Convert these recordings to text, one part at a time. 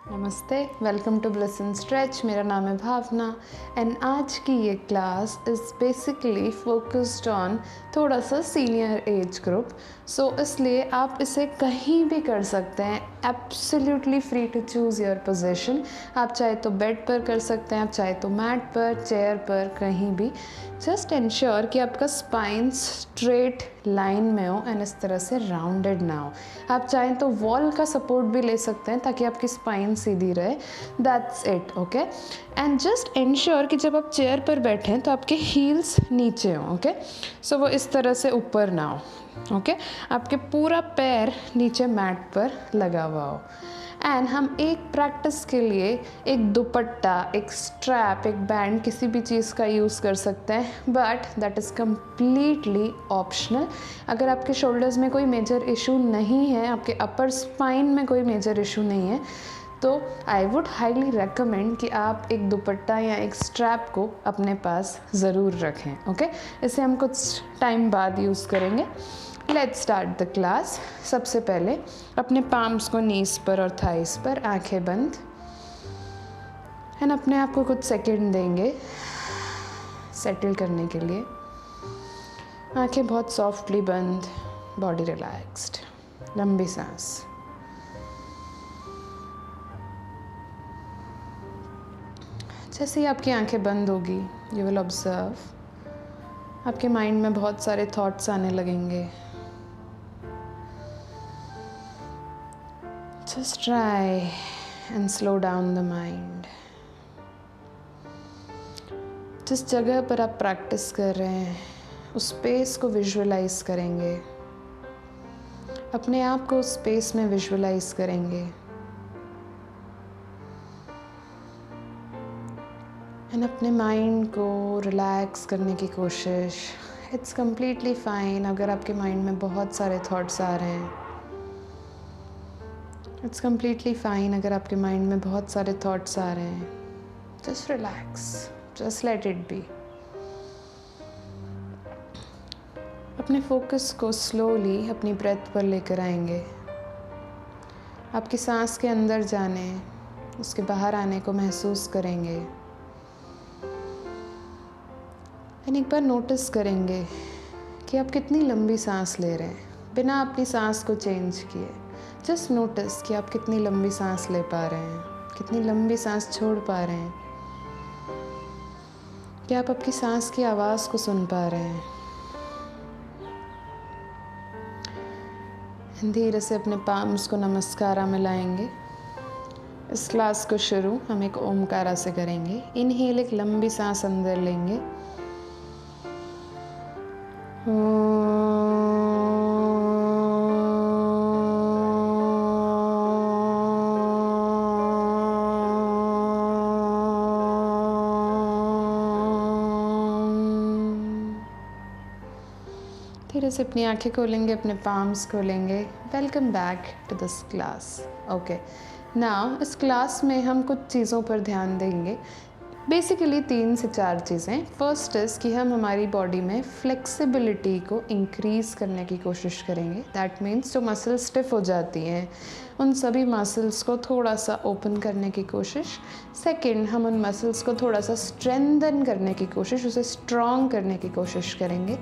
नमस्ते, welcome to bliss and stretch. मेरा नाम है भावना एंड आज की ये class is basically focused on थोड़ा सा सीनियर एज ग्रुप। सो इसलिए आप इसे कहीं भी कर सकते हैं, absolutely free to choose your position. आप चाहे तो बेड पर कर सकते हैं, आप चाहे तो मैट पर, चेयर पर, कहीं भी। जस्ट इंश्योर कि आपका स्पाइन स्ट्रेट लाइन में हो एंड इस तरह से राउंडेड ना हो। आप चाहें तो वॉल का सपोर्ट भी ले सकते हैं ताकि आपकी स्पाइन सीधी रहे। That's it, okay. And just ensure कि जब आप चेयर पर बैठें तो आपके हील्स नीचे हों, ओके। सो वो इस तरह से ऊपर ना हो, ओके। आपके पूरा पैर नीचे मैट पर लगा हुआ हो। एंड हम एक प्रैक्टिस के लिए एक दुपट्टा, एक स्ट्रैप, एक बैंड, किसी भी चीज़ का यूज़ कर सकते हैं, but that is completely optional. अगर आपके शोल्डर्स में कोई मेजर इशू नहीं है, आपके अपर स्पाइन में कोई मेजर इशू नहीं है, तो आई वुड हाईली रेकमेंड कि आप एक दुपट्टा या एक स्ट्रैप को अपने पास ज़रूर रखें, ओके। इसे हम कुछ टाइम बाद यूज़ करेंगे। Let's start the class. सबसे पहले अपने पाम्स को नीज पर और थाइस पर, आंखें बंद, एंड अपने आप को कुछ सेकंड देंगे सेटल करने के लिए। आंखें बहुत सॉफ्टली बंद, बॉडी रिलैक्स्ड, लंबी सांस। जैसे ही आपकी आंखें बंद होगी, यू विल ऑब्जर्व आपके माइंड में बहुत सारे थॉट्स आने लगेंगे। Just try and slow down the mind. जिस जगह पर आप प्रैक्टिस कर रहे हैं उस स्पेस को विजुअलाइज करेंगे, अपने आप को उस स्पेस में विजुअलाइज करेंगे एंड अपने माइंड को रिलैक्स करने की कोशिश। इट्स कम्प्लीटली फाइन अगर आपके माइंड में बहुत सारे थॉट्स आ रहे हैं। इट्स कम्प्लीटली फाइन अगर आपके माइंड में बहुत सारे थॉट्स आ रहे हैं। Just relax, just let it B. अपने फोकस को स्लोली अपनी ब्रेथ पर लेकर आएंगे। आपकी सांस के अंदर जाने, उसके बाहर आने को महसूस करेंगे। एंड एक बार नोटिस करेंगे कि आप कितनी लंबी सांस ले रहे हैं बिना अपनी सांस को चेंज किए। जस्ट नोटिस कि आप कितनी लंबी सांस ले पा रहे हैं, कितनी लंबी सांस छोड़ पा रहे हैं, कि आप आपकी सांस की आवाज़ को सुन पा रहे हैं। धीरे से अपने पाम्स को नमस्कारा में लाएंगे। इस क्लास को शुरू हम एक ओमकारा से करेंगे। इनहेल, एक लंबी सांस अंदर लेंगे। धीरे से अपनी आंखें खोलेंगे, अपने पाम्स खोलेंगे। Welcome back to this class, okay. Now इस क्लास में हम कुछ चीज़ों पर ध्यान देंगे, बेसिकली 3 से 4 चीज़ें। फर्स्ट इज़ कि हम हमारी बॉडी में फ्लेक्सिबिलिटी को इंक्रीज़ करने की कोशिश करेंगे। दैट मीन्स जो मसल स्टिफ हो जाती हैं उन सभी मसल्स को थोड़ा सा ओपन करने की कोशिश। सेकंड, हम उन मसल्स को थोड़ा सा स्ट्रेंथन करने की कोशिश, उसे स्ट्रॉन्ग करने की कोशिश करेंगे।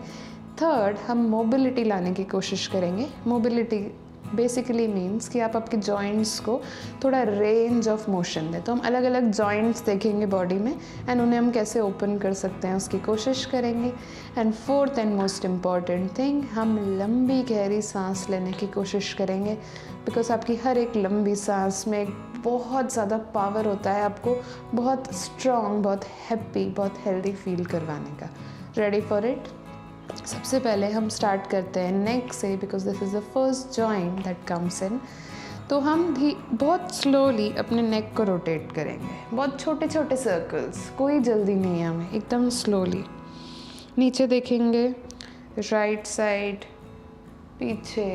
थर्ड, हम मोबिलिटी लाने की कोशिश करेंगे। मोबिलिटी बेसिकली मीन्स कि आप आपके जॉइंट्स को थोड़ा रेंज ऑफ मोशन दें। तो हम अलग अलग जॉइंट्स देखेंगे बॉडी में एंड उन्हें हम कैसे ओपन कर सकते हैं उसकी कोशिश करेंगे। And fourth and most important thing, हम लंबी गहरी सांस लेने की कोशिश करेंगे, बिकॉज आपकी हर एक लंबी सांस में बहुत ज़्यादा पावर होता है आपको बहुत स्ट्रॉन्ग, बहुत हैप्पी, बहुत हेल्दी फील करवाने का। Ready for it? सबसे पहले हम स्टार्ट करते हैं नेक से, because this is the first joint that comes in. तो हम भी बहुत स्लोली अपने नेक को रोटेट करेंगे, बहुत छोटे छोटे सर्कल्स, कोई जल्दी नहीं है हमें, एकदम स्लोली। नीचे देखेंगे, राइट साइड, पीछे,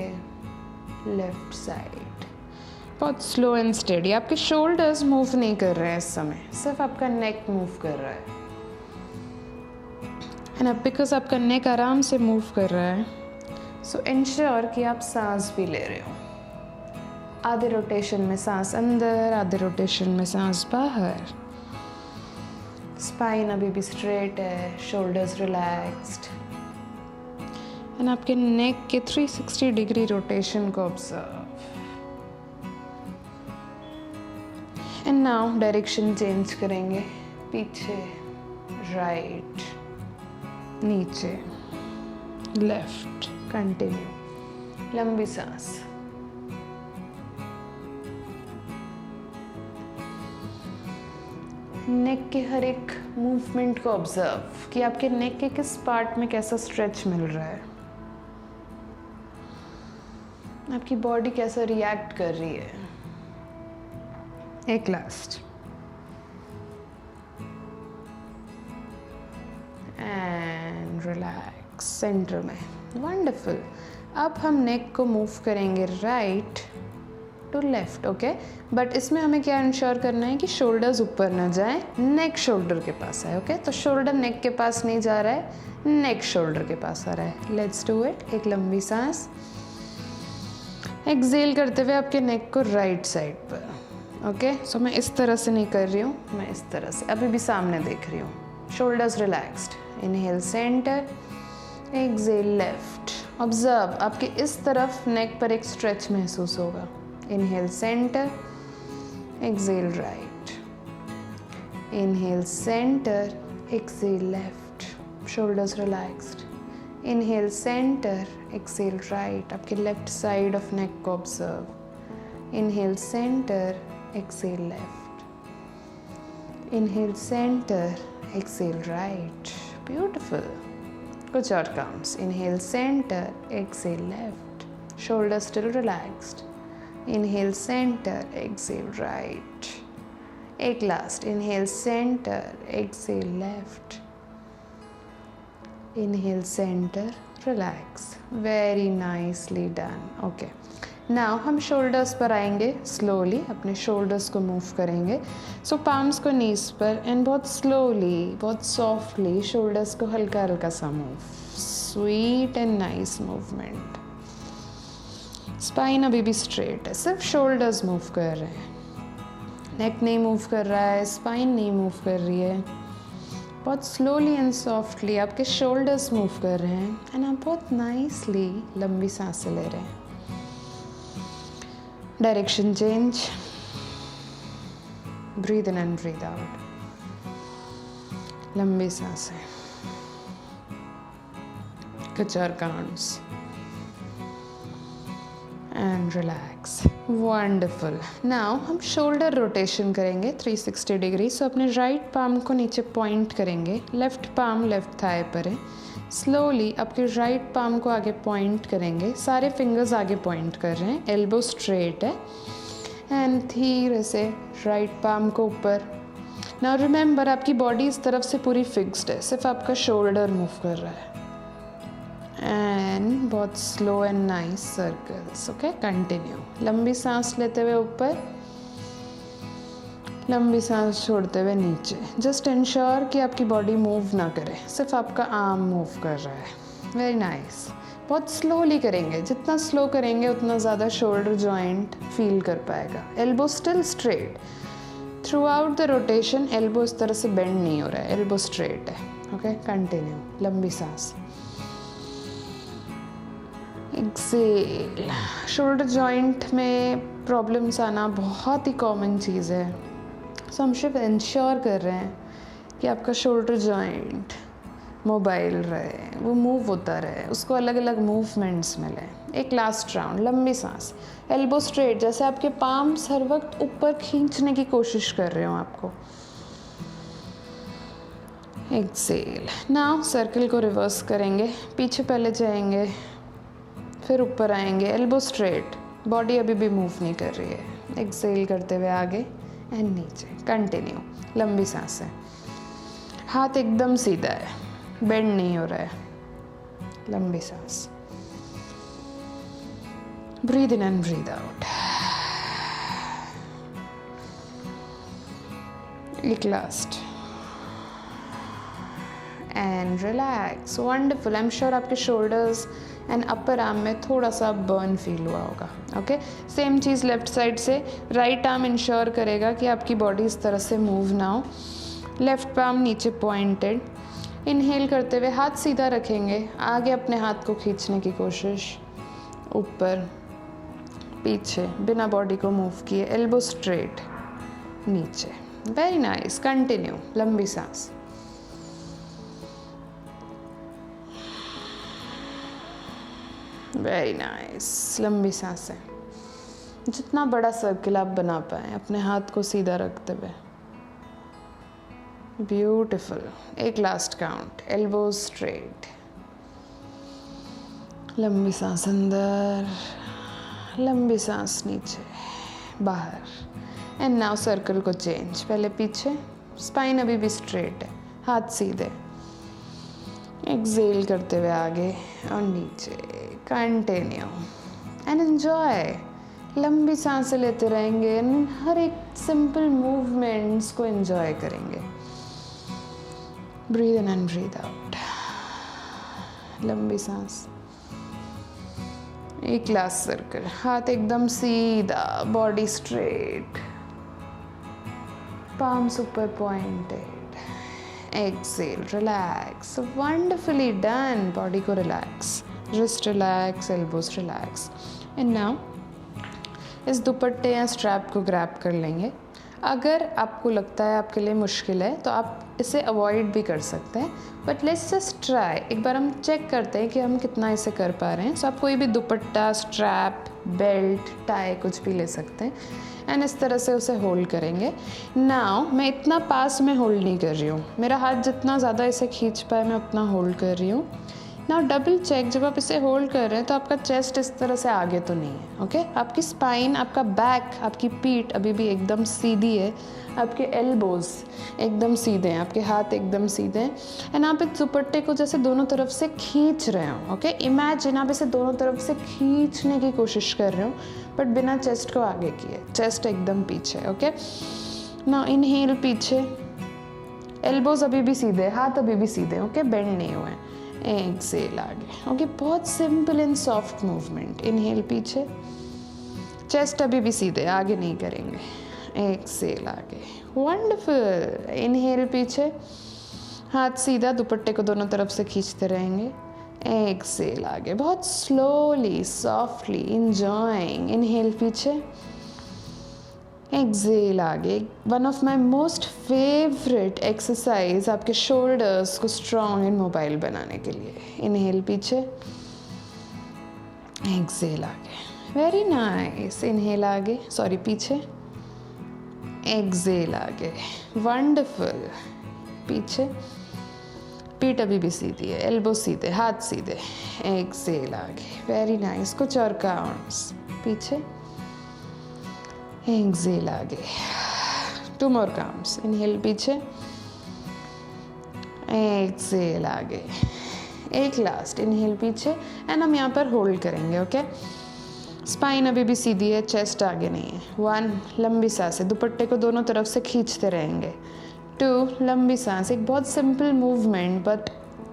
लेफ्ट साइड, बहुत स्लो एंड स्टेडी। आपके शोल्डर्स मूव नहीं कर रहे हैं इस समय, सिर्फ आपका नेक मूव कर रहा है। एंड अब बिकॉज आपका नेक आराम से मूव कर रहा है, सो इंश्योर कि आप सांस भी ले रहे हो। आधे रोटेशन में सांस अंदर, आधे रोटेशन में सांस बाहर। स्पाइन अभी भी स्ट्रेट है, शोल्डर्स रिलैक्स्ड, एंड आपके नेक के 360 डिग्री रोटेशन को observe. And now direction change करेंगे, पीछे, राइट, नीचे, लेफ्ट, कंटिन्यू, लंबी सांस। नेक के हर एक मूवमेंट को ऑब्जर्व कि आपके नेक के किस पार्ट में कैसा स्ट्रेच मिल रहा है, आपकी बॉडी कैसा रिएक्ट कर रही है। एक लास्ट, एंड रिलैक्स सेंटर में। वंडरफुल। अब हम नेक को मूव करेंगे right to left, okay, but इसमें हमें क्या इंश्योर करना है कि शोल्डर्स ऊपर ना जाए, नेक शोल्डर के पास है, ओके। तो शोल्डर नेक के पास नहीं जा रहा है, नेक शोल्डर के पास आ रहा है। Let's do it. एक लंबी सांस, एक्सेल करते हुए आपके नेक को राइट साइड पर, ओके। सो मैं इस तरह से नहीं कर रही हूँ, मैं इस तरह से अभी भी सामने देख रही हूँ। Shoulders relaxed. Inhale center, exhale left. Observe आपके इस तरफ नेक पर एक स्ट्रेच महसूस होगा। Inhale center, exhale right. Inhale center, exhale left. Shoulders relaxed. Inhale center, exhale right. आपके लेफ्ट साइड ऑफ नेक को observe. Inhale center, exhale left. Inhale center, exhale right. Beautiful. Kuch और counts. Inhale center, exhale left. Shoulders still relaxed. Inhale center, exhale right. एक last. Inhale center, exhale left. Inhale center, relax. Very nicely done. Okay. Now हम shoulders पर आएंगे, slowly अपने shoulders को move करेंगे। सो palms को नीज पर एंड बहुत स्लोली, बहुत सॉफ्टली शोल्डर्स को हल्का हल्का सा move. Sweet and nice movement. Spine अभी भी स्ट्रेट है, सिर्फ शोल्डर्स मूव कर रहे हैं, नेक नहीं मूव कर रहा है, स्पाइन नहीं मूव कर रही है। बहुत स्लोली एंड सॉफ्टली आपके शोल्डर्स मूव कर रहे हैं एंड आप बहुत नाइसली लंबी सांसें ले रहे हैं। Direction change. Breathe in and breathe out. लंबी सांसें। कुछ और counts and relax. Wonderful. Now हम शोल्डर रोटेशन करेंगे 360 डिग्री। सो अपने राइट पाम को नीचे पॉइंट करेंगे, लेफ्ट पाम लेफ्ट थाई पर है। स्लोली आपके राइट पाम को आगे पॉइंट करेंगे, सारे फिंगर्स आगे पॉइंट कर रहे हैं, एल्बो स्ट्रेट है एंड धीरे से राइट पाम को ऊपर। नाउ रिमेंबर आपकी बॉडी इस तरफ से पूरी फिक्स्ड है, सिर्फ आपका शोल्डर मूव कर रहा है। एंड बहुत slow and nice circles, okay. Continue. लंबी सांस लेते हुए ऊपर, लंबी सांस छोड़ते हुए नीचे। जस्ट इंश्योर कि आपकी बॉडी मूव ना करे, सिर्फ आपका आर्म मूव कर रहा है। Very nice. बहुत स्लोली करेंगे, जितना स्लो करेंगे उतना ज़्यादा शोल्डर जॉइंट फील कर पाएगा। Elbow still straight through out the rotation. Elbow इस तरह से बेंड नहीं हो रहा है, एल्बो स्ट्रेट है, ओके। कंटिन्यू। लंबी सांस, एक्सेल। शोल्डर जॉइंट में प्रॉब्लम्स आना बहुत ही कॉमन चीज़ है। सो हम सिर्फ इंश्योर कर रहे हैं कि आपका शोल्डर जॉइंट मोबाइल रहे, वो मूव होता रहे, उसको अलग अलग मूवमेंट्स मिले। एक लास्ट राउंड, लंबी सांस, एल्बो स्ट्रेट, जैसे आपके पाम्स हर वक्त ऊपर खींचने की कोशिश कर रहे हो आपको। एक्सेल। नाउ सर्कल को रिवर्स करेंगे, पीछे पहले जाएंगे, फिर ऊपर आएंगे, एल्बो स्ट्रेट, बॉडी अभी भी मूव नहीं कर रही है। एक्सेल करते हुए आगे एंड नीचे। कंटिन्यू। लंबी सांसें। हाथ एकदम सीधा है, बेंड नहीं हो रहा है। लंबी सांस। Breathe in and breathe out. एक last and relax. Wonderful. I am sure आपके शोल्डर्स एंड अपर आर्म में थोड़ा सा बर्न फील हुआ होगा। ओके, सेम चीज़ लेफ्ट साइड से। राइट आर्म इंश्योर करेगा कि आपकी बॉडी इस तरह से मूव ना हो। लेफ्ट पाम नीचे पॉइंटेड। इनहेल करते हुए हाथ सीधा रखेंगे, आगे अपने हाथ को खींचने की कोशिश, ऊपर पीछे बिना बॉडी को मूव किए, एल्बो स्ट्रेट नीचे। Very nice, continue. लंबी सांस। वेरी नाइस, लंबी सांस है। जितना बड़ा सर्किल आप बना पाए अपने हाथ को सीधा रखते हुए। ब्यूटिफुल। एक लास्ट काउंट, एल्बो स्ट्रेट। लंबी सांस अंदर, लंबी सांस नीचे, बाहर। एंड नाउ सर्कल को चेंज, पहले पीछे, स्पाइन अभी भी स्ट्रेट है, हाथ सीधे। एक्सेल करते हुए आगे और नीचे, कंटिन्यू एंड एंजॉय। लंबी सांसें लेते रहेंगे, हर एक सिंपल मूवमेंट्स को एंजॉय करेंगे। Breathe in and breathe out. लंबी सांस। एक लास्ट सर्कल, हाथ एकदम सीधा, बॉडी स्ट्रेट, पाम्स ऊपर pointed. Exhale, relax. Wonderfully done. Body को relax, wrist relax, elbows relax. And now इस दुपट्टे या स्ट्रैप को ग्रैब कर लेंगे। अगर आपको लगता है आपके लिए मुश्किल है तो आप इसे अवॉइड भी कर सकते हैं, बट लेट्स जस्ट ट्राई। एक बार हम चेक करते हैं कि हम कितना इसे कर पा रहे हैं। सो आप कोई भी दुपट्टा, स्ट्रैप, बेल्ट, टाई कुछ भी ले सकते हैं एंड इस तरह से उसे होल्ड करेंगे। नाउ मैं इतना पास में होल्ड नहीं कर रही हूँ, मेरा हाथ जितना ज़्यादा इसे खींच पाए मैं उतना होल्ड कर रही हूँ। नाउ डबल चेक, जब आप इसे होल्ड कर रहे हैं तो आपका चेस्ट इस तरह से आगे तो नहीं है। ओके, आपकी स्पाइन, आपका बैक, आपकी पीठ अभी भी एकदम सीधी है, आपके एल्बोज एकदम सीधे हैं, आपके हाथ एकदम सीधे हैं एंड आप इस दुपट्टे को जैसे दोनों तरफ से खींच रहे हो। ओके, इमेजिन आप इसे दोनों तरफ से खींचने की कोशिश कर रहे हो बट बिना चेस्ट को आगे किए, चेस्ट एकदम पीछे। ओके, नाउ इनहेल पीछे, एल्बोज अभी भी सीधे, हाथ अभी भी सीधे, ओके, बेंड नहीं हुए। एक्सेल आगे। ओके, बहुत simple and soft movement. Inhale पीछे, चेस्ट अभी भी सीधे, आगे नहीं करेंगे। एक्सेल आगे। वंडरफुल। इनहेल पीछे, हाथ सीधा, दुपट्टे को दोनों तरफ से खींचते रहेंगे। एक्सेल आगे, बहुत स्लोली, सॉफ्टली, इंजॉइंग। इनहेल पीछे, एक्सेल आगे। One of my most favourite exercise आपके शोल्डर्स को स्ट्रॉन्ग एंड मोबाइल बनाने के लिए। इनहेल पीछे, एक्सेल आगे। Very nice. इनहेल आगे, सॉरी पीछे, एक्सेल आगे। वंडरफुल। पीछे, पीठ अभी भी सीधी है, एल्बो सीधे, हाथ सीधे। एक्सेल आगे। Very nice. कुछ और काउंट्स। पीछे, एक्सेल आगे। 2 more counts. इनहेल पीछे, एक्सेल आगे। एक लास्ट, इनहेल पीछे एंड हम यहाँ पर होल्ड करेंगे। ओके, स्पाइन अभी भी सीधी है, चेस्ट आगे नहीं है। 1, लंबी सांस है, दुपट्टे को दोनों तरफ से खींचते रहेंगे। 2, लंबी सांस। एक बहुत सिंपल मूवमेंट बट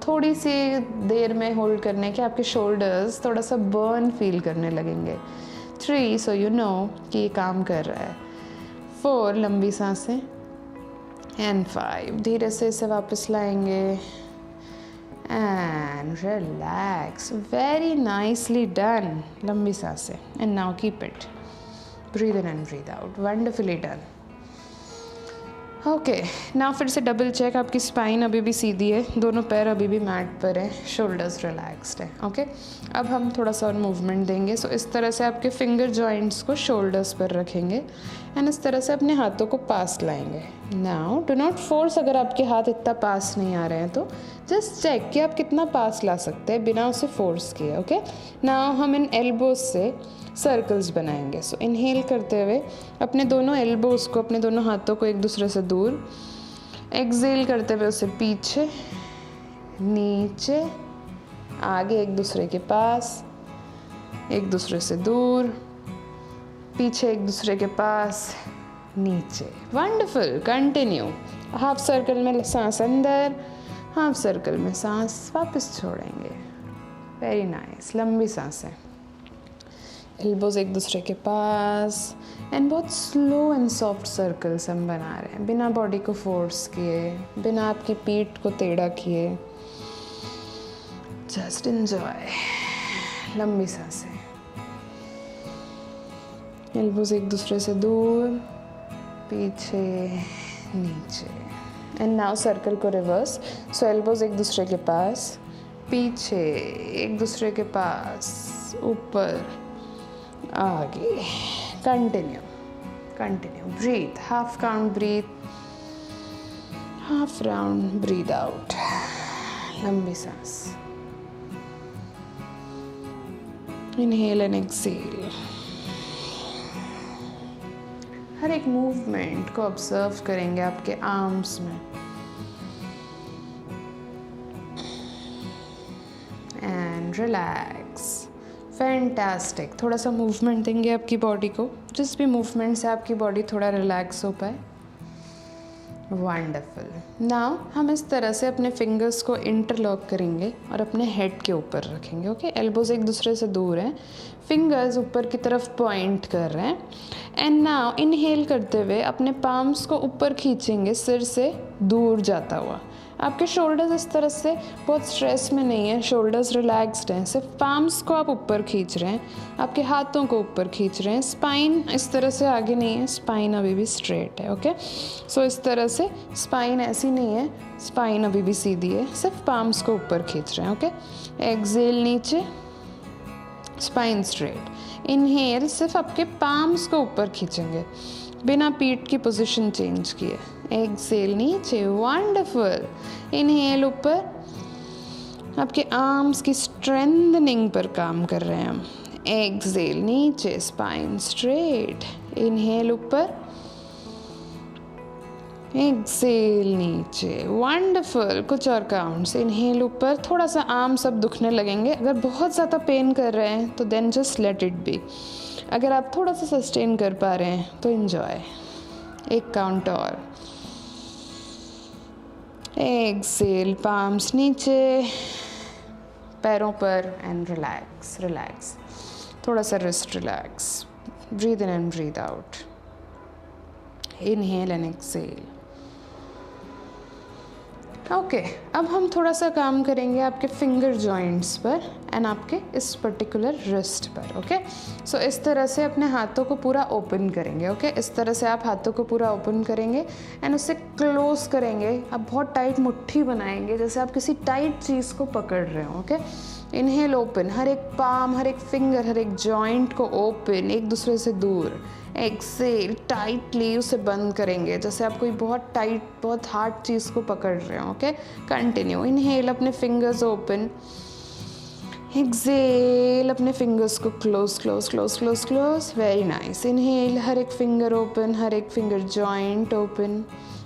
थोड़ी सी देर में होल्ड करने के आपके शोल्डर्स थोड़ा सा बर्न फील करने लगेंगे। 3, सो यू नो कि ये काम कर रहा है। 4, लंबी सांसें एंड 5, धीरे से इसे वापस लाएंगे and relax. Very nicely done. लंबी सांसें and now keep it, breathe in and breathe out. Wonderfully done. Okay, now फिर से डबल चेक, आपकी स्पाइन अभी भी सीधी है, दोनों पैर अभी भी मैट पर है, शोल्डर्स रिलैक्स्ड है। ओके, अब हम थोड़ा सा और मूवमेंट देंगे। सो इस तरह से आपके फिंगर जॉइंट्स को शोल्डर्स पर रखेंगे एंड इस तरह से अपने हाथों को पास लाएंगे। नाउ डू नॉट फोर्स, अगर आपके हाथ इतना पास नहीं आ रहे हैं तो जस्ट चेक कि आप कितना पास ला सकते हैं बिना उसे फोर्स किए। ओके, नाउ हम इन एल्बोज से सर्कल्स बनाएंगे। सो इनहेल करते हुए अपने दोनों एल्बोज को, अपने दोनों हाथों को एक दूसरे से दूर, एक्सेल करते हुए उसे पीछे, नीचे, आगे, एक दूसरे के पास, एक दूसरे से दूर, पीछे, एक दूसरे के पास, नीचे। वंडरफुल। कंटिन्यू। हाफ सर्कल में सांस अंदर, हाफ सर्कल में सांस वापस छोड़ेंगे। वेरी नाइस, लंबी सांसें। एल्बोज एक दूसरे के पास एंड बहुत स्लो एंड सॉफ्ट सर्कल्स हम बना रहे हैं, बिना बॉडी को फोर्स किए, बिना आपकी पीठ को टेढ़ा किए। Just enjoy. लंबी सांसें। एल्बोज एक दूसरे से दूर, पीछे, नीचे। एंड नाउ सर्कल को रिवर्स। सो एल्बोज एक दूसरे के पास, पीछे, एक दूसरे के पास, ऊपर, आगे। Continue, continue. Breathe, half count breathe, half round breathe out. लंबी सांस। Inhale and Excel. हर एक मूवमेंट को ऑब्जर्व करेंगे आपके आर्म्स में। And relax. फैंटास्टिक। थोड़ा सा मूवमेंट देंगे आपकी बॉडी को, जिस भी मूवमेंट से आपकी बॉडी थोड़ा रिलैक्स हो पाए। वंडरफुल। नाउ हम इस तरह से अपने फिंगर्स को इंटरलॉक करेंगे और अपने हेड के ऊपर रखेंगे। ओके, एल्बोज एक दूसरे से दूर हैं, फिंगर्स ऊपर की तरफ पॉइंट कर रहे हैं। एंड नाउ इनहेल करते हुए अपने पाम्स को ऊपर खींचेंगे, सिर से दूर जाता हुआ। आपके शोल्डर्स इस तरह से बहुत स्ट्रेस में नहीं है, शोल्डर्स रिलैक्स्ड हैं। सिर्फ पाम्स को आप ऊपर खींच रहे हैं, आपके हाथों को ऊपर खींच रहे हैं। स्पाइन इस तरह से आगे नहीं है, स्पाइन अभी भी स्ट्रेट है। ओके, सो इस तरह से स्पाइन ऐसी नहीं है, स्पाइन अभी भी सीधी है, सिर्फ पाम्स को ऊपर खींच रहे हैं। ओके, एक्सेल नीचे, स्पाइन स्ट्रेट। इनहेल सिर्फ आपके पाम्स को ऊपर खींचेंगे, बिना पीठ की पोजीशन चेंज किए। एक्सेल नीचे। वंडरफुल। इनहेल ऊपर, आपके आर्म्स की स्ट्रेंथनिंग पर काम कर रहे हैं हम। एक्सेल नीचे, स्पाइन स्ट्रेट। इनहेल ऊपर, एक्सेल नीचे। वंडरफुल। कुछ और काउंट्स। इनहेल ऊपर, थोड़ा सा आर्म्स अब दुखने लगेंगे। अगर बहुत ज़्यादा पेन कर रहे हैं तो then just let it be. अगर आप थोड़ा सा सस्टेन कर पा रहे हैं तो एंजॉय। एक काउंट और। एक्सेल, पाम्स नीचे, पैरों पर एंड रिलैक्स, रिलैक्स। थोड़ा सा wrist relax. Breathe in and breathe out. Inhale and exhale. Okay, अब हम थोड़ा सा काम करेंगे आपके फिंगर जॉइंट्स पर एंड आपके इस पर्टिकुलर रिस्ट पर। ओके, सो इस तरह से अपने हाथों को पूरा ओपन करेंगे। ओके, इस तरह से आप हाथों को पूरा ओपन करेंगे एंड उसे क्लोज करेंगे। आप बहुत टाइट मुट्ठी बनाएंगे, जैसे आप किसी टाइट चीज़ को पकड़ रहे हो। ओके, इनहेल ओपन, हर एक पाम, हर एक फिंगर, हर एक जॉइंट को ओपन, एक दूसरे से दूर। एक्सेल, टाइटली उसे बंद करेंगे, जैसे आप कोई बहुत टाइट, बहुत हार्ड चीज़ को पकड़ रहे हो। Okay, continue. इनहेल, अपने फिंगर्स ओपन। एक्सेल, अपने फिंगर्स को close close close close close. Very nice. Inhale, हर एक फिंगर ओपन, हर एक finger joint open.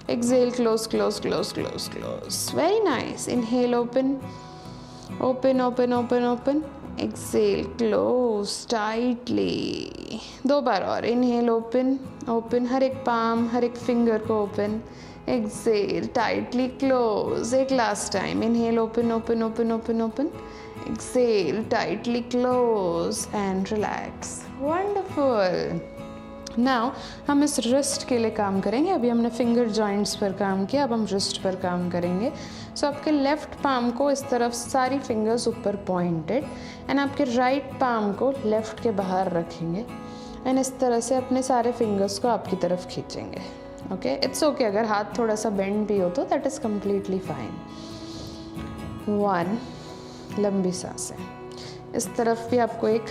Exhale, close close close close close. Very nice. Inhale, open open open open open. Exhale, close tightly. 2 बार और। Inhale, open open, हर एक palm, हर एक finger को ओपन। Exhale, tightly close. एक last time. Inhale, open open open open open. Exhale, tightly close and relax. Wonderful. Now हम इस wrist के लिए काम करेंगे। अभी हमने फिंगर जॉइंट्स पर काम किया, अब हम रिस्ट पर काम करेंगे। सो आपके लेफ्ट पाम को इस तरफ, सारी फिंगर्स ऊपर पॉइंटेड, एंड आपके राइट पाम को लेफ्ट के बाहर रखेंगे एंड इस तरह से अपने सारे फिंगर्स को आपकी तरफ खींचेंगे। ओके, इट्स ओके अगर हाथ थोड़ा सा बेंड भी हो तो दैट इज़ कम्प्लीटली फाइन। 1, लंबी सांसें। इस तरफ भी आपको एक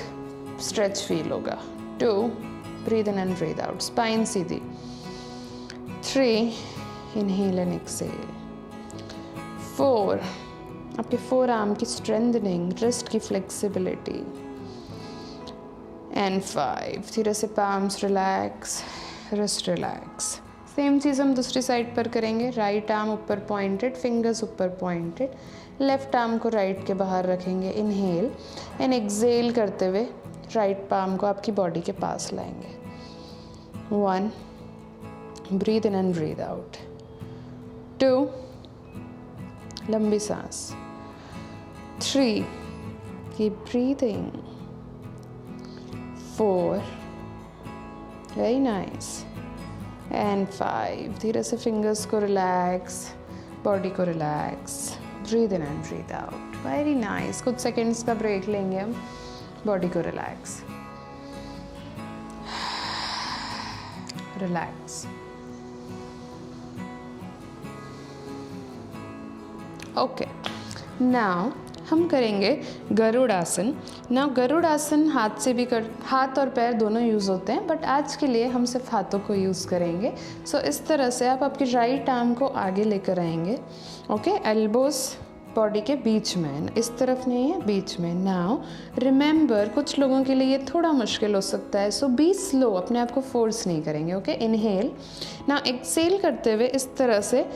स्ट्रेच फील होगा। 2, breathe in and breathe out, spine Sidhi. 3, inhale and exhale। 4, आपके फोर आर्म की स्ट्रेंथनिंग, रिस्ट की फ्लेक्सिबिलिटी। एंड 5, धीरे से palms relax, wrist relax. Same चीज़ हम दूसरी साइड पर करेंगे। राइट आर्म ऊपर पॉइंटेड, फिंगर्स ऊपर पॉइंटेड, लेफ्ट आर्म को राइट के बाहर रखेंगे। इनहेल एंड एक्सेल करते हुए राइट पाम को आपकी बॉडी के पास लाएंगे। 1, breathe in and breathe out. 2, लंबी सांस। 3, keep breathing. 4, very nice, and 5. धीरे से फिंगर्स को रिलैक्स, बॉडी को relax, breathe in and breathe out, very nice. कुछ सेकेंड्स का ब्रेक लेंगे हम, बॉडी को रिलैक्स, रिलैक्स. ओके, नाउ हम करेंगे गरुड़ आसन. नाउ गरुड़ आसन हाथ और पैर दोनों यूज़ होते हैं, बट आज के लिए हम सिर्फ हाथों को यूज़ करेंगे. सो इस तरह से आप आपकी राइट आर्म को आगे लेकर आएंगे. ओके, एल्बोज बॉडी के बीच में, इस तरफ नहीं है, बीच में. नाउ रिमेंबर, कुछ लोगों के लिए ये थोड़ा मुश्किल हो सकता है, सो बी स्लो, अपने आप को फोर्स नहीं करेंगे. Okay, inhale. नाउ एक्सेल करते हुए इस तरह से,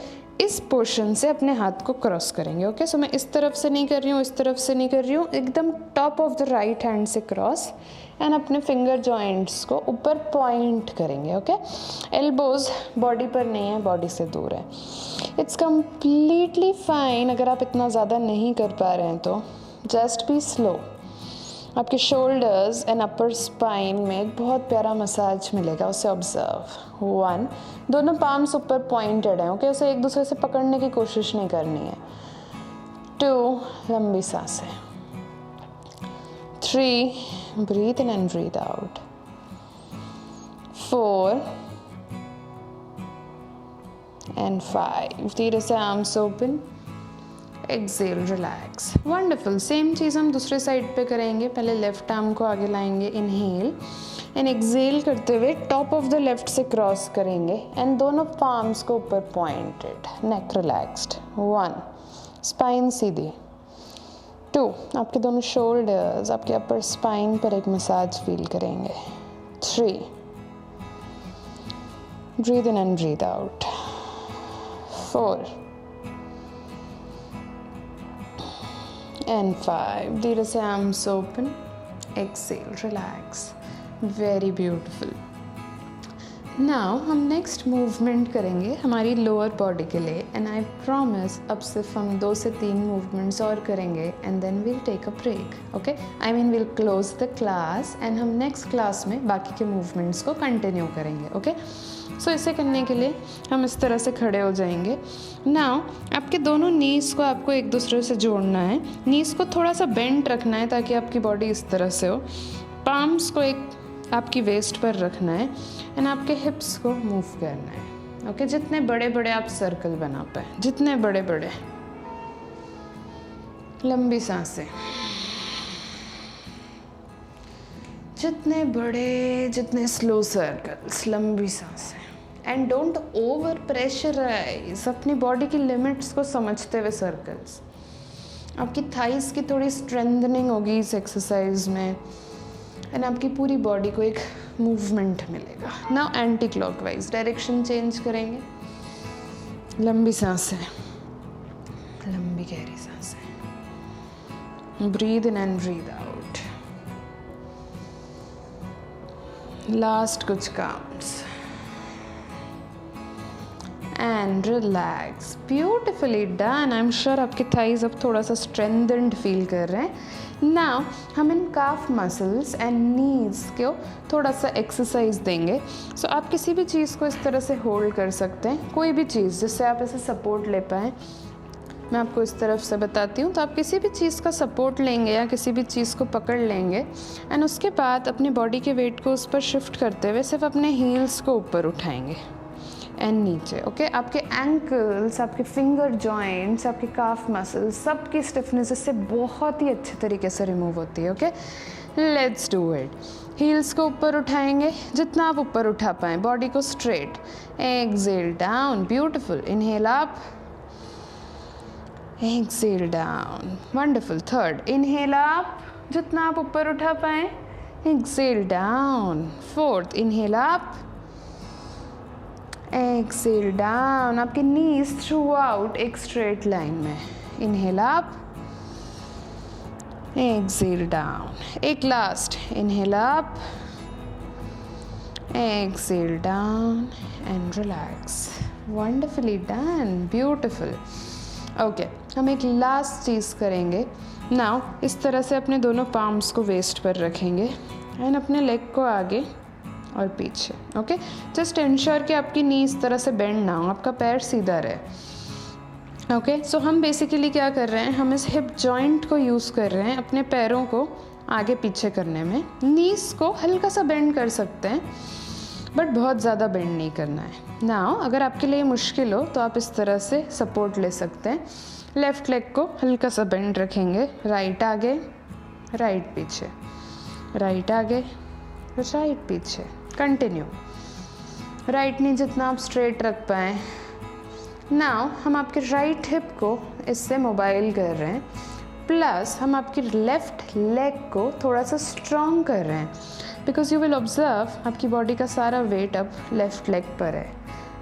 इस पोर्शन से अपने हाथ को क्रॉस करेंगे. ओके, सो मैं इस तरफ से नहीं कर रही हूँ, इस तरफ से नहीं कर रही हूँ, एकदम top of the right hand से क्रॉस, एंड अपने फिंगर जॉइंट्स को ऊपर पॉइंट करेंगे. ओके, एल्बोज बॉडी पर नहीं है, बॉडी से दूर है. इट्स कम्प्लीटली फाइन अगर आप इतना ज़्यादा नहीं कर पा रहे हैं तो जस्ट बी स्लो. आपके शोल्डर्स एंड अपर स्पाइन में एक बहुत प्यारा मसाज मिलेगा, उसे ऑब्जर्व. 1, दोनों पाम्स ऊपर पॉइंटेड हैं. ओके, उसे एक दूसरे से पकड़ने की कोशिश नहीं करनी है. 2, लंबी सांसें. 3, breathe in and breathe out. 4 and 5, धीरे से arms open, exhale, relax. Wonderful. Same चीज़ हम दूसरे साइड पे करेंगे. पहले लेफ्ट आर्म को आगे लाएंगे, इनहेल, एंड एक्सेल करते हुए टॉप ऑफ द लेफ्ट से क्रॉस करेंगे, एंड दोनों पार्म्स को ऊपर पॉइंटेड, नेक रिलैक्स्ड. 1, स्पाइन सीधी. 2, आपके दोनों शोल्डर्स, आपके अपर स्पाइन पर एक मसाज फील करेंगे. 3, breathe in and breathe out. 4 and 5, धीरे से arms open, exhale, relax. Very beautiful. Now हम नेक्स्ट मूवमेंट करेंगे हमारी लोअर बॉडी के लिए, एंड आई प्रॉमिस अब सिर्फ हम 2 से 3 मूवमेंट्स और करेंगे, and then we'll take a break. Okay, I mean we'll close the class, and हम नेक्स्ट क्लास में बाकी के मूवमेंट्स को कंटिन्यू करेंगे. ओके, सो इसे करने के लिए हम इस तरह से खड़े हो जाएंगे. नाउ आपके दोनों नीज़ को आपको एक दूसरे से जोड़ना है. नीज़ को थोड़ा सा बेंट रखना है ताकि आपकी बॉडी इस तरह से हो. पाम्स को एक आपकी वेस्ट पर रखना है, एंड आपके हिप्स को मूव करना है. ओके, जितने बड़े बड़े आप सर्कल बना पाए, जितने बड़े बड़े. लंबी सांसें, जितने बड़े, जितने स्लो सर्कल्स, लंबी सांसें. एंड डोंट ओवर प्रेशराइज, अपनी बॉडी की लिमिट्स को समझते हुए सर्कल्स. आपकी थाइस की थोड़ी स्ट्रेंथनिंग होगी इस एक्सरसाइज में, एंड आपकी पूरी बॉडी को एक मूवमेंट मिलेगा. Now anti clockwise direction change करेंगे. लंबी सांसें, लंबी गहरी सांसें. Breathe in and breathe out. Last कुछ counts, and relax. Beautifully done. I am sure आपके थाइज अब थोड़ा सा स्ट्रेंथन्ड फील कर रहे हैं. नाउ हम इन काफ मसल्स एंड नीज को थोड़ा सा एक्सरसाइज देंगे. सो आप किसी भी चीज़ को इस तरह से होल्ड कर सकते हैं, कोई भी चीज़ जिससे आप ऐसे सपोर्ट ले पाएँ. मैं आपको इस तरफ से बताती हूँ. तो आप किसी भी चीज़ का सपोर्ट लेंगे या किसी भी चीज़ को पकड़ लेंगे, एंड उसके बाद अपनी बॉडी के वेट को उस पर शिफ्ट करते हुए सिर्फ अपने हील्स को ऊपर उठाएंगे एंड नीचे. ओके, आपके एंकल्स, आपके फिंगर जॉइंट्स, आपके काफ मसल्स, सबकी स्टिफनेस इससे बहुत ही अच्छे तरीके से रिमूव होती है. Okay, let's do it. Heels को ऊपर उठाएंगे, जितना आप ऊपर उठा पाएँ. बॉडी को straight. Exhale down. Beautiful. Inhale up, exhale down. Wonderful. Third, inhale up, जितना आप ऊपर उठा पाएँ. Exhale down. Fourth, inhale up, exhale down. आपके नीज थ्रू आउट एक स्ट्रेट लाइन में. Inhale up, exhale down. एक last. Inhale up, exhale down and relax. Wonderfully done. Beautiful. Okay, हम एक लास्ट चीज़ करेंगे. नाउ इस तरह से अपने दोनों पाम्स को वेस्ट पर रखेंगे एंड अपने लेग को आगे और पीछे। ओके, जस्ट इंश्योर कि आपकी नी इस तरह से बेंड ना हो, आपका पैर सीधा रहे। ओके, सो हम बेसिकली क्या कर रहे हैं, हम इस हिप जॉइंट को यूज़ कर रहे हैं अपने पैरों को आगे पीछे करने में। नीज को हल्का सा बेंड कर सकते हैं बट बहुत ज़्यादा बेंड नहीं करना है। नाउ अगर आपके लिए मुश्किल हो तो आप इस तरह से सपोर्ट ले सकते हैं। लेफ़्ट लेग को हल्का सा बेंड रखेंगे, राइट आगे राइट पीछे, राइट आगे राइट पीछे, कंटिन्यू। राइट नी जितना आप स्ट्रेट रख पाएँ। नाउ हम आपके राइट हिप को इससे मोबाइल कर रहे हैं, प्लस हम आपकी लेफ़्ट लेग को थोड़ा सा स्ट्रॉन्ग कर रहे हैं, बिकॉज यू विल ऑब्जर्व आपकी बॉडी का सारा वेट अब लेफ़्ट लेग पर है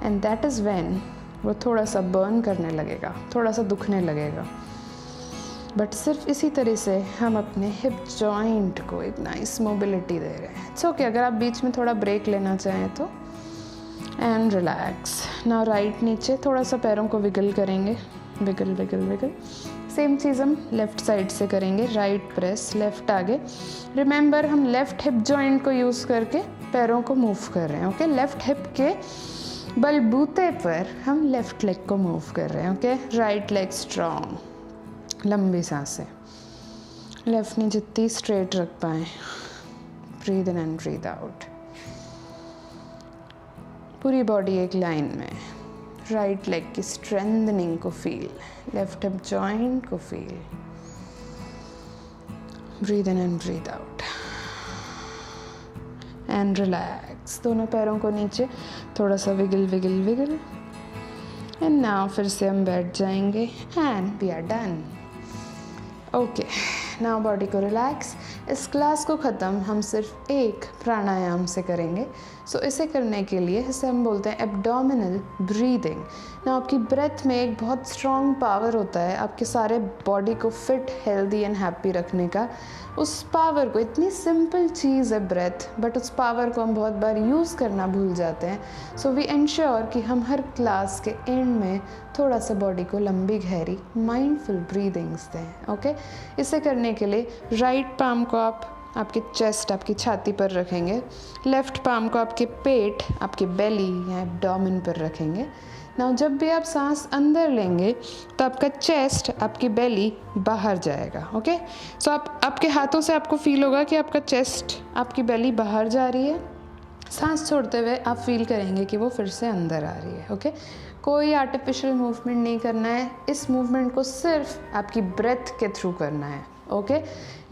एंड दैट इज़ व्हेन वो थोड़ा सा बर्न करने लगेगा, थोड़ा सा दुखने लगेगा। बट सिर्फ इसी तरह से हम अपने हिप जॉइंट को एक नाइस मोबिलिटी दे रहे हैं। इट्स ओके अगर आप बीच में थोड़ा ब्रेक लेना चाहें तो। And relax. नाउ राइट नीचे थोड़ा सा पैरों को विगल करेंगे, विगल विगल विगल। सेम चीज़ हम लेफ़्ट साइड से करेंगे, राइट प्रेस, लेफ़्ट आगे। रिमेंबर हम लेफ़्ट हिप जॉइंट को यूज़ करके पैरों को मूव कर रहे हैं। ओके, लेफ़्ट हिप के बलबूते पर हम लेफ़्ट लेग को मूव कर रहे हैं। ओके, राइट लेग स्ट्रॉन्ग, लंबी सांसें, लेफ़्ट नी जितनी स्ट्रेट रख पाएँ। Breathe in and breathe out, पूरी बॉडी एक लाइन में। राइट लेग की स्ट्रेंथनिंग को फील, लेफ्ट हिप जॉइंट को feel. Breathe in and breathe out and relax. दोनों पैरों को नीचे थोड़ा सा wiggle wiggle wiggle and now फिर से हम बैठ जाएंगे and we are done. Okay, now body को रिलैक्स। इस क्लास को ख़त्म हम सिर्फ एक प्राणायाम से करेंगे। सो इसे करने के लिए इसे हम बोलते हैं एब्डोमिनल ब्रीदिंग। ना आपकी ब्रेथ में एक बहुत स्ट्रॉन्ग पावर होता है आपके सारे बॉडी को फिट, हेल्दी एंड हैप्पी रखने का। उस पावर को, इतनी सिंपल चीज़ है ब्रेथ, बट उस पावर को हम बहुत बार यूज़ करना भूल जाते हैं। सो वी इंश्योर कि हम हर क्लास के एंड में थोड़ा सा बॉडी को लंबी गहरी माइंडफुल ब्रीदिंग्स दें। ओके, इसे करने के लिए राइट पाम को आप आपकी चेस्ट, आपकी छाती पर रखेंगे, लेफ़्ट पाम को आपके पेट, आपके बेली या एब्डोमेन पर रखेंगे। नाउ जब भी आप सांस अंदर लेंगे तो आपका चेस्ट, आपकी बेली बाहर जाएगा। ओके, सो आप आपके हाथों से आपको फील होगा कि आपका चेस्ट, आपकी बेली बाहर जा रही है। सांस छोड़ते हुए आप फील करेंगे कि वो फिर से अंदर आ रही है। ओके, कोई आर्टिफिशियल मूवमेंट नहीं करना है, इस मूवमेंट को सिर्फ आपकी ब्रेथ के थ्रू करना है। Okay,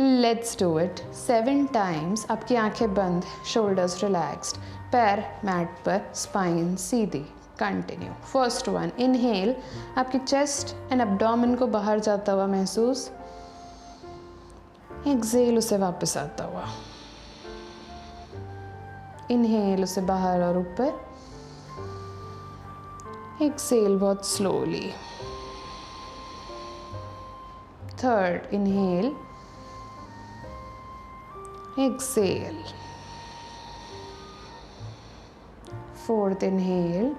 let's do it 7 times. आपकी आंखें बंद, शोल्डर्स रिलैक्स्ड, पैर मैट पर, स्पाइन सीधी। कंटिन्यू। फर्स्ट वन, इनहेल, आपकी चेस्ट एंड एब्डोमेन को बाहर जाता हुआ महसूस। एक्सेल, उसे वापस आता हुआ। इनहेल, उसे बाहर और ऊपर। एक्सेल बहुत slowly. Third, inhale, exhale. Fourth, inhale,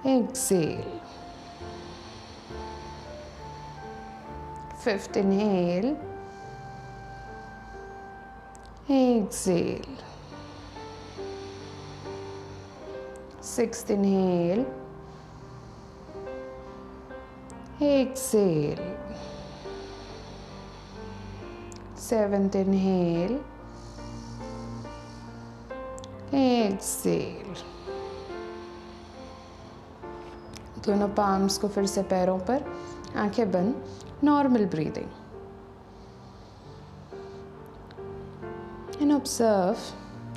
exhale. Fifth, inhale, exhale. Sixth, inhale, exhale. Seventh, inhale, exhale. दोनों पाम्स को फिर से पैरों पर, आंखें बंद, नॉर्मल ब्रीदिंग। एंड ऑब्जर्व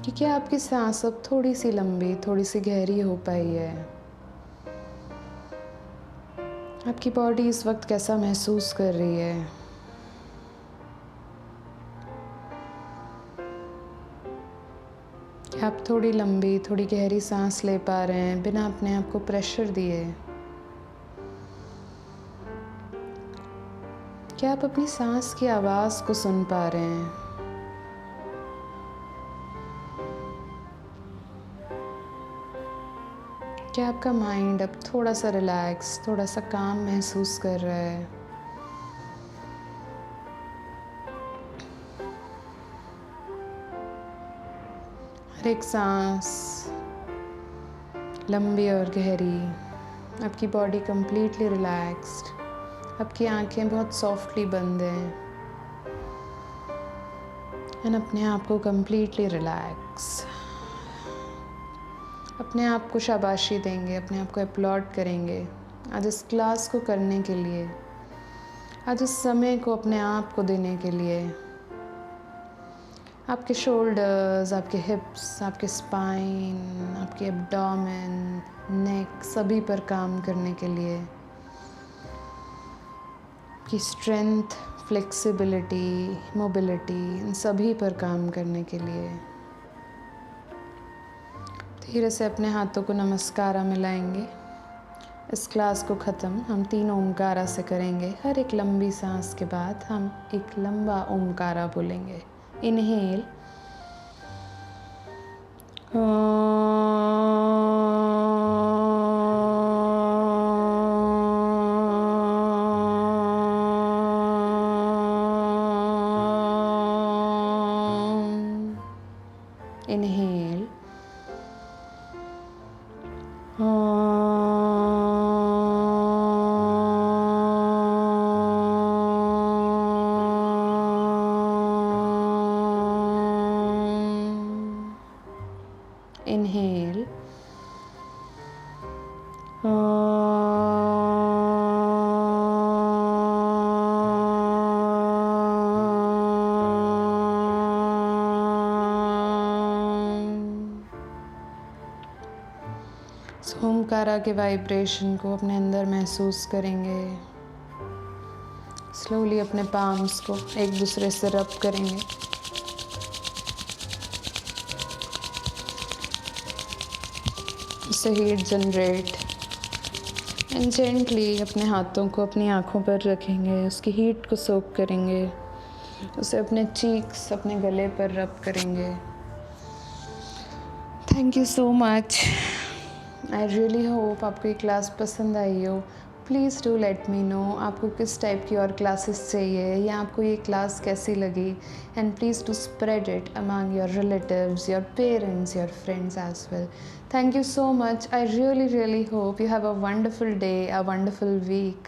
कि क्या आपकी सांस अब थोड़ी सी लंबी, थोड़ी सी गहरी हो पाई है। आपकी बॉडी इस वक्त कैसा महसूस कर रही है। क्या आप थोड़ी लंबी, थोड़ी गहरी सांस ले पा रहे हैं बिना अपने आप को प्रेशर दिए। क्या आप अपनी सांस की आवाज़ को सुन पा रहे हैं। क्या आपका माइंड अब थोड़ा सा रिलैक्स, थोड़ा सा काम महसूस कर रहा है। हर एक सांस लंबी और गहरी, आपकी बॉडी कंप्लीटली रिलैक्स्ड, आपकी आंखें बहुत सॉफ्टली बंद हैं एंड अपने आप को कंप्लीटली रिलैक्स। अपने आप को शाबाशी देंगे, अपने आप को अपलॉड करेंगे आज इस क्लास को करने के लिए, आज इस समय को अपने आप को देने के लिए। आपके शोल्डर्स, आपके हिप्स, आपके स्पाइन, आपके एब्डोमेन, नेक सभी पर काम करने के लिए, आपकी स्ट्रेंथ, फ्लेक्सिबिलिटी, मोबिलिटी, इन सभी पर काम करने के लिए धीरे से अपने हाथों को नमस्कारा मिलाएंगे। इस क्लास को ख़त्म हम 3 ओमकारा से करेंगे। हर एक लंबी सांस के बाद हम एक लंबा ओमकारा बोलेंगे। इनहेल, inhale, inhale, ओमकारा के वाइब्रेशन को अपने अंदर महसूस करेंगे। स्लोली अपने पाम्स को एक दूसरे से रब करेंगे। उससे हीट जनरेट एंड जेंटली अपने हाथों को अपनी आँखों पर रखेंगे, उसकी हीट को सोक करेंगे, उसे अपने चीक्स, अपने गले पर रब करेंगे। Thank you so much. I really hope आपको ये क्लास पसंद आई हो। Please do let me know आपको किस टाइप की और क्लासेस चाहिए या आपको ये क्लास कैसी लगी, and please do spread it among your relatives, your parents, your friends as well. Thank you so much. I really hope you have a wonderful day, a wonderful week.